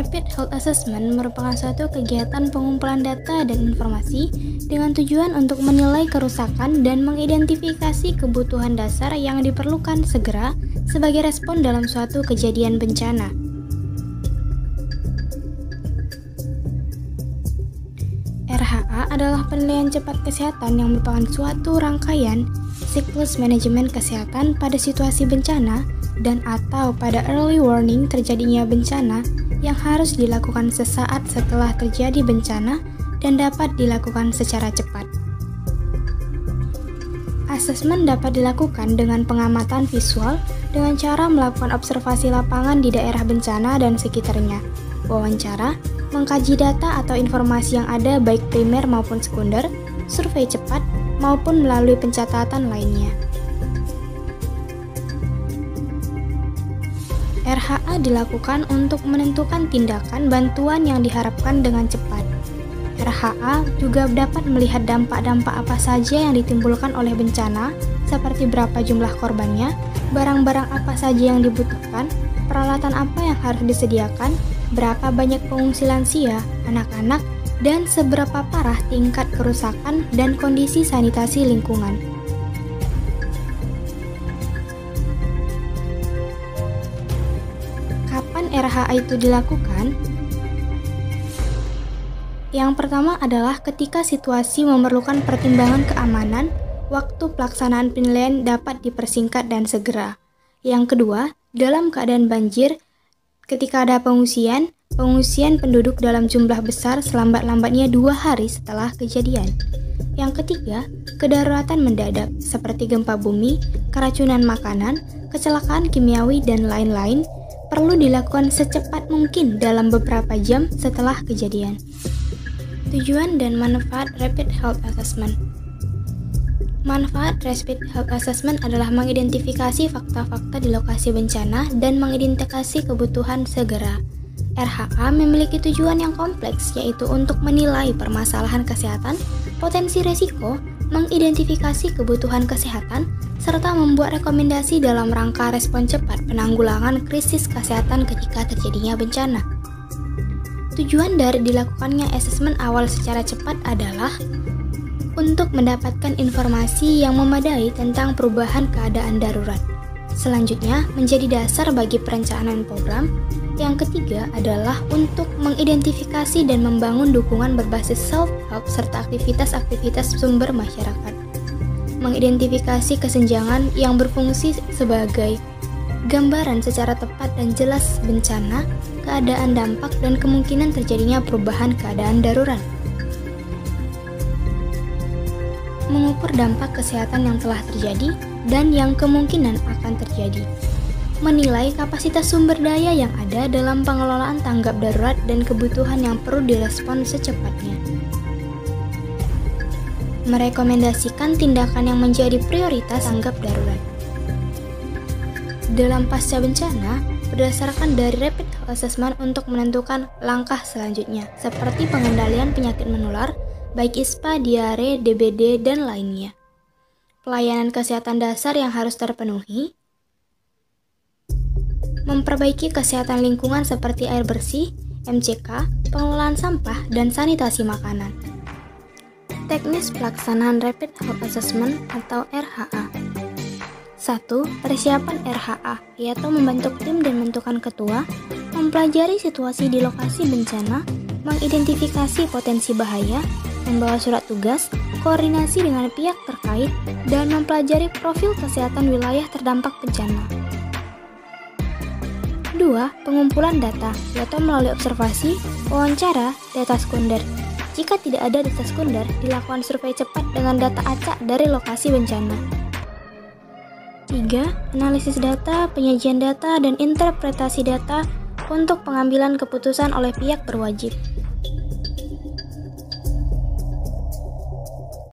Rapid Health Assessment merupakan suatu kegiatan pengumpulan data dan informasi dengan tujuan untuk menilai kerusakan dan mengidentifikasi kebutuhan dasar yang diperlukan segera sebagai respon dalam suatu kejadian bencana. RHA adalah penilaian cepat kesehatan yang merupakan suatu rangkaian siklus manajemen kesehatan pada situasi bencana dan atau pada early warning terjadinya bencana yang harus dilakukan sesaat setelah terjadi bencana dan dapat dilakukan secara cepat. Asesmen dapat dilakukan dengan pengamatan visual dengan cara melakukan observasi lapangan di daerah bencana dan sekitarnya, wawancara, mengkaji data atau informasi yang ada baik primer maupun sekunder, survei cepat, maupun melalui pencatatan lainnya. RHA dilakukan untuk menentukan tindakan bantuan yang diharapkan dengan cepat. RHA juga dapat melihat dampak-dampak apa saja yang ditimbulkan oleh bencana, seperti berapa jumlah korbannya, barang-barang apa saja yang dibutuhkan, peralatan apa yang harus disediakan, berapa banyak pengungsi lansia, anak-anak, dan seberapa parah tingkat kerusakan dan kondisi sanitasi lingkungan. Kapan RHA itu dilakukan? Yang pertama adalah ketika situasi memerlukan pertimbangan keamanan, waktu pelaksanaan penilaian dapat dipersingkat dan segera. Yang kedua, dalam keadaan banjir, ketika ada pengungsian penduduk dalam jumlah besar selambat-lambatnya 2 hari setelah kejadian. Yang ketiga, kedaruratan mendadak seperti gempa bumi, keracunan makanan, kecelakaan kimiawi, dan lain-lain perlu dilakukan secepat mungkin dalam beberapa jam setelah kejadian. Tujuan dan manfaat Rapid Health Assessment. Manfaat Rapid Health Assessment adalah mengidentifikasi fakta-fakta di lokasi bencana dan mengidentifikasi kebutuhan segera. RHA memiliki tujuan yang kompleks, yaitu untuk menilai permasalahan kesehatan, potensi resiko, mengidentifikasi kebutuhan kesehatan, serta membuat rekomendasi dalam rangka respon cepat penanggulangan krisis kesehatan ketika terjadinya bencana. Tujuan dari dilakukannya asesmen awal secara cepat adalah untuk mendapatkan informasi yang memadai tentang perubahan keadaan darurat. Selanjutnya, menjadi dasar bagi perencanaan program. Yang ketiga adalah untuk mengidentifikasi dan membangun dukungan berbasis self-help serta aktivitas-aktivitas sumber masyarakat. Mengidentifikasi kesenjangan yang berfungsi sebagai gambaran secara tepat dan jelas bencana, keadaan dampak, dan kemungkinan terjadinya perubahan keadaan darurat. Mengukur dampak kesehatan yang telah terjadi dan yang kemungkinan akan terjadi. Menilai kapasitas sumber daya yang ada dalam pengelolaan tanggap darurat dan kebutuhan yang perlu direspon secepatnya. Merekomendasikan tindakan yang menjadi prioritas tanggap darurat. Dalam pasca bencana, berdasarkan dari Rapid Health Assessment untuk menentukan langkah selanjutnya, seperti pengendalian penyakit menular, baik ISPA, diare, DBD, dan lainnya. Pelayanan kesehatan dasar yang harus terpenuhi, memperbaiki kesehatan lingkungan seperti air bersih, MCK, pengelolaan sampah, dan sanitasi makanan. Teknis pelaksanaan Rapid Health Assessment atau RHA. 1. Persiapan RHA, yaitu membentuk tim dan menentukan ketua, mempelajari situasi di lokasi bencana, mengidentifikasi potensi bahaya, membawa surat tugas, koordinasi dengan pihak terkait, dan mempelajari profil kesehatan wilayah terdampak bencana. 2. Pengumpulan data, yaitu melalui observasi, wawancara, data sekunder. Jika tidak ada data sekunder, dilakukan survei cepat dengan data acak dari lokasi bencana. 3. Analisis data, penyajian data, dan interpretasi data untuk pengambilan keputusan oleh pihak berwajib.